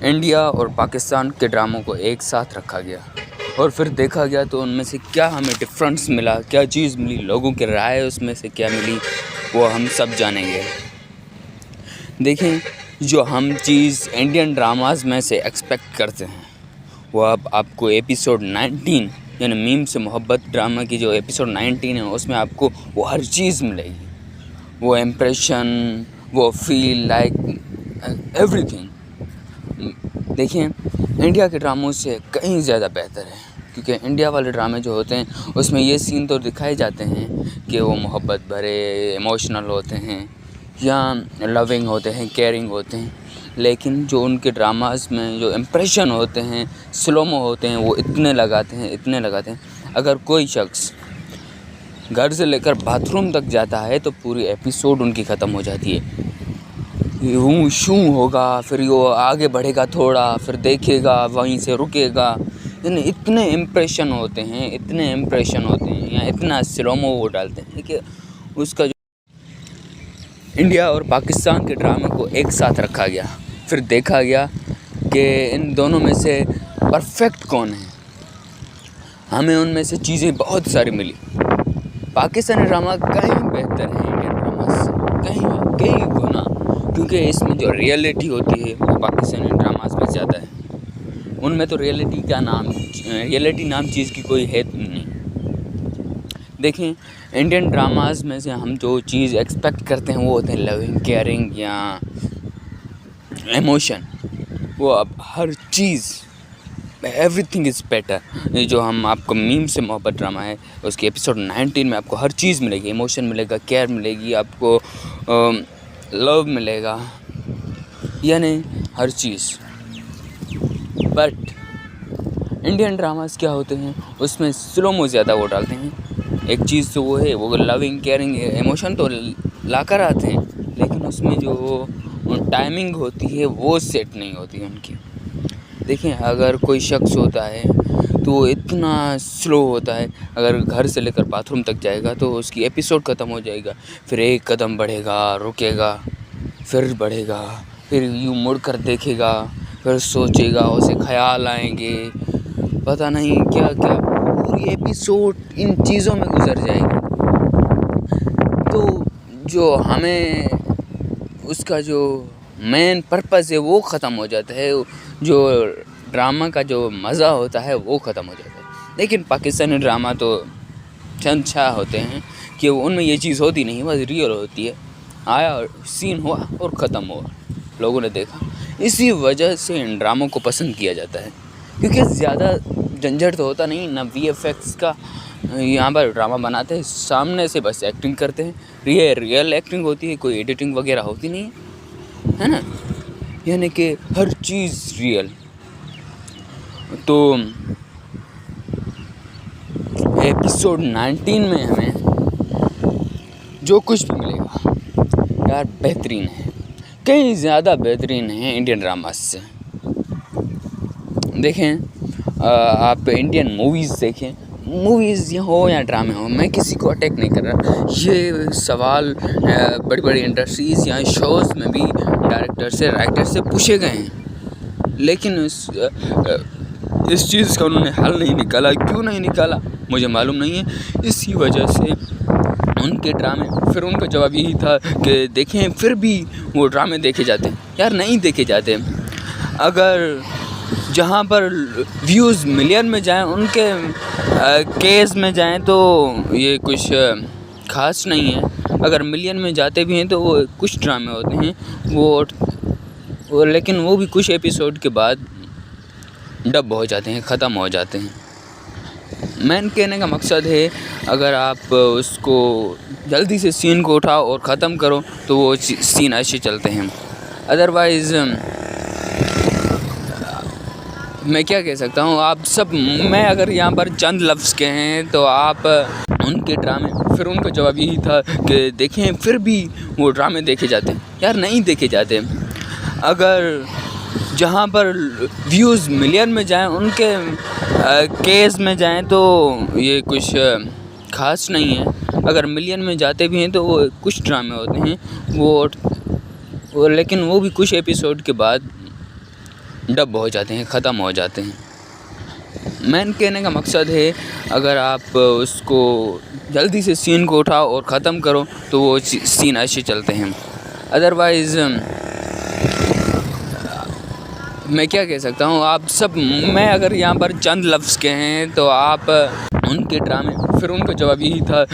India और पाकिस्तान के ड्रामों को एक साथ रखा गया और फिर देखा गया तो उनमें से क्या हमें डिफरेंस मिला, क्या चीज़ मिली, लोगों की राय उसमें से क्या मिली, वो हम सब जानेंगे। देखें, जो हम चीज़ इंडियन ड्रामाज़ में से एक्सपेक्ट करते हैं वो अब आपको एपिसोड 19 यानी मीम से मोहब्बत ड्रामा की जो एपिसोड 19 है उसमें आपको वो हर चीज़ मिलेगी। वो इम्प्रेशन, वो फील लाइक एवरीथिंग। देखिए, इंडिया के ड्रामों से कहीं ज़्यादा बेहतर है, क्योंकि इंडिया वाले ड्रामे जो होते हैं उसमें ये सीन तो दिखाए जाते हैं कि वो मोहब्बत भरे, इमोशनल होते हैं या लविंग होते हैं, केयरिंग होते हैं, लेकिन जो उनके ड्रामास में जो इम्प्रेशन होते हैं, स्लोमो होते हैं, वो इतने लगाते हैं। अगर कोई शख्स घर से लेकर बाथरूम तक जाता है तो पूरी एपिसोड उनकी ख़त्म हो जाती है। यूँ शूँ होगा, फिर वो आगे बढ़ेगा थोड़ा, फिर देखेगा, वहीं से रुकेगा। यानी इतने इम्प्रेशन होते हैं या इतना स्लोमो वो डालते हैं कि उसका जो इंडिया और पाकिस्तान के ड्रामे को एक साथ रखा गया। फिर देखा गया कि इन दोनों में से परफेक्ट कौन है। हमें उनमें से चीज़ें बहुत सारी मिली। पाकिस्तानी ड्रामा कहीं बेहतर है इंडियन ड्रामा से, कहीं गुना, क्योंकि इसमें जो रियलिटी होती है वो पाकिस्तानी ड्रामास में ज़्यादा है। उनमें तो रियलिटी नाम चीज़ की कोई है नहीं। देखें, इंडियन ड्रामास में से हम जो चीज़ एक्सपेक्ट करते हैं वो होते हैं लविंग, केयरिंग या इमोशन। वो अब हर चीज़, एवरीथिंग इज़ बेटर। ये जो हम आपको मीम से मोहब्बत ड्रामा है उसके एपिसोड 19 में आपको हर चीज़ मिलेगी। इमोशन मिलेगा, केयर मिलेगी, आपको लव मिलेगा, यानी हर चीज़। बट इंडियन ड्रामास क्या होते हैं, उसमें स्लोमो ज़्यादा वो डालते हैं। एक चीज़ तो वो है, वो लविंग, केयरिंग, इमोशन तो ला कर आते हैं, लेकिन उसमें जो टाइमिंग होती है वो सेट नहीं होती है उनकी। देखें, अगर कोई शख्स होता है तो वो इतना स्लो होता है, अगर घर से लेकर बाथरूम तक जाएगा तो उसकी एपिसोड ख़त्म हो जाएगा। फिर एक कदम बढ़ेगा, रुकेगा, फिर बढ़ेगा, फिर यूँ मुड़ कर देखेगा, फिर सोचेगा, उसे ख़याल आएंगे, पता नहीं क्या क्या, पूरी एपिसोड इन चीज़ों में गुजर जाएगी। तो जो हमें उसका जो मेन पर्पस है वो ख़त्म हो जाता है, जो ड्रामा का जो मज़ा होता है वो ख़त्म हो जाता है। लेकिन पाकिस्तानी ड्रामा तो छा होते हैं कि उनमें ये चीज़ होती नहीं, बस रियल होती है। आया और सीन हुआ और ख़त्म हुआ, लोगों ने देखा। इसी वजह से इन ड्रामों को पसंद किया जाता है, क्योंकि ज़्यादा झंझट तो होता नहीं ना VFX का। यहाँ पर ड्रामा बनाते हैं, सामने से बस एक्टिंग करते हैं, रियल एक्टिंग होती है, कोई एडिटिंग वगैरह होती नहीं है ना, यानी कि हर चीज़ रियल। तो एपिसोड 19 में हमें जो कुछ भी मिलेगा यार बेहतरीन है, कहीं ज़्यादा बेहतरीन है इंडियन ड्रामास से। देखें, आप इंडियन मूवीज़ देखें, मूवीज़ हो या ड्रामे हो, मैं किसी को अटैक नहीं कर रहा। ये सवाल बड़ी बड़ी इंडस्ट्रीज़ या शोज़ में भी डायरेक्टर से, राइटर से पूछे गए हैं, लेकिन इस चीज़ का उन्होंने हल नहीं निकाला। क्यों नहीं निकाला मुझे मालूम नहीं है। इसी वजह से उनके ड्रामे, फिर उनका जवाब यही था कि देखें फिर भी वो ड्रामे देखे जाते हैं। यार नहीं देखे जाते। अगर जहाँ पर व्यूज़ मिलियन में जाएं, उनके केस में जाएं तो ये कुछ ख़ास नहीं है। अगर मिलियन में जाते भी हैं तो वो कुछ ड्रामे होते हैं वो लेकिन वो भी कुछ एपिसोड के बाद डब हो जाते हैं, ख़त्म हो जाते हैं। मैं कहने का मकसद है, अगर आप उसको जल्दी से सीन को उठाओ और ख़त्म करो तो वो सीन अच्छे चलते हैं। अदरवाइज़ मैं क्या कह सकता हूँ, आप सब, मैं अगर यहाँ पर चंद लफ्ज़ कहें तो आप उनके ड्रामे, फिर उनका जवाब यही था कि देखें फिर भी वो ड्रामे देखे जाते हैं। यार नहीं देखे जाते। अगर जहाँ पर व्यूज़ मिलियन में जाएं, उनके केस में जाएं तो ये कुछ ख़ास नहीं है। अगर मिलियन में जाते भी हैं तो वो कुछ ड्रामे होते हैं वो लेकिन वो भी कुछ एपिसोड के बाद डब हो जाते हैं, ख़त्म हो जाते हैं। मेन कहने का मकसद है, अगर आप उसको जल्दी से सीन को उठाओ और ख़त्म करो तो वो सीन ऐसे चलते हैं। अदरवाइज़ मैं क्या कह सकता हूँ, आप सब, मैं अगर यहाँ पर चंद लफ्ज़ कहें तो आप उनके ड्रामे, फिर उनका जवाब यही था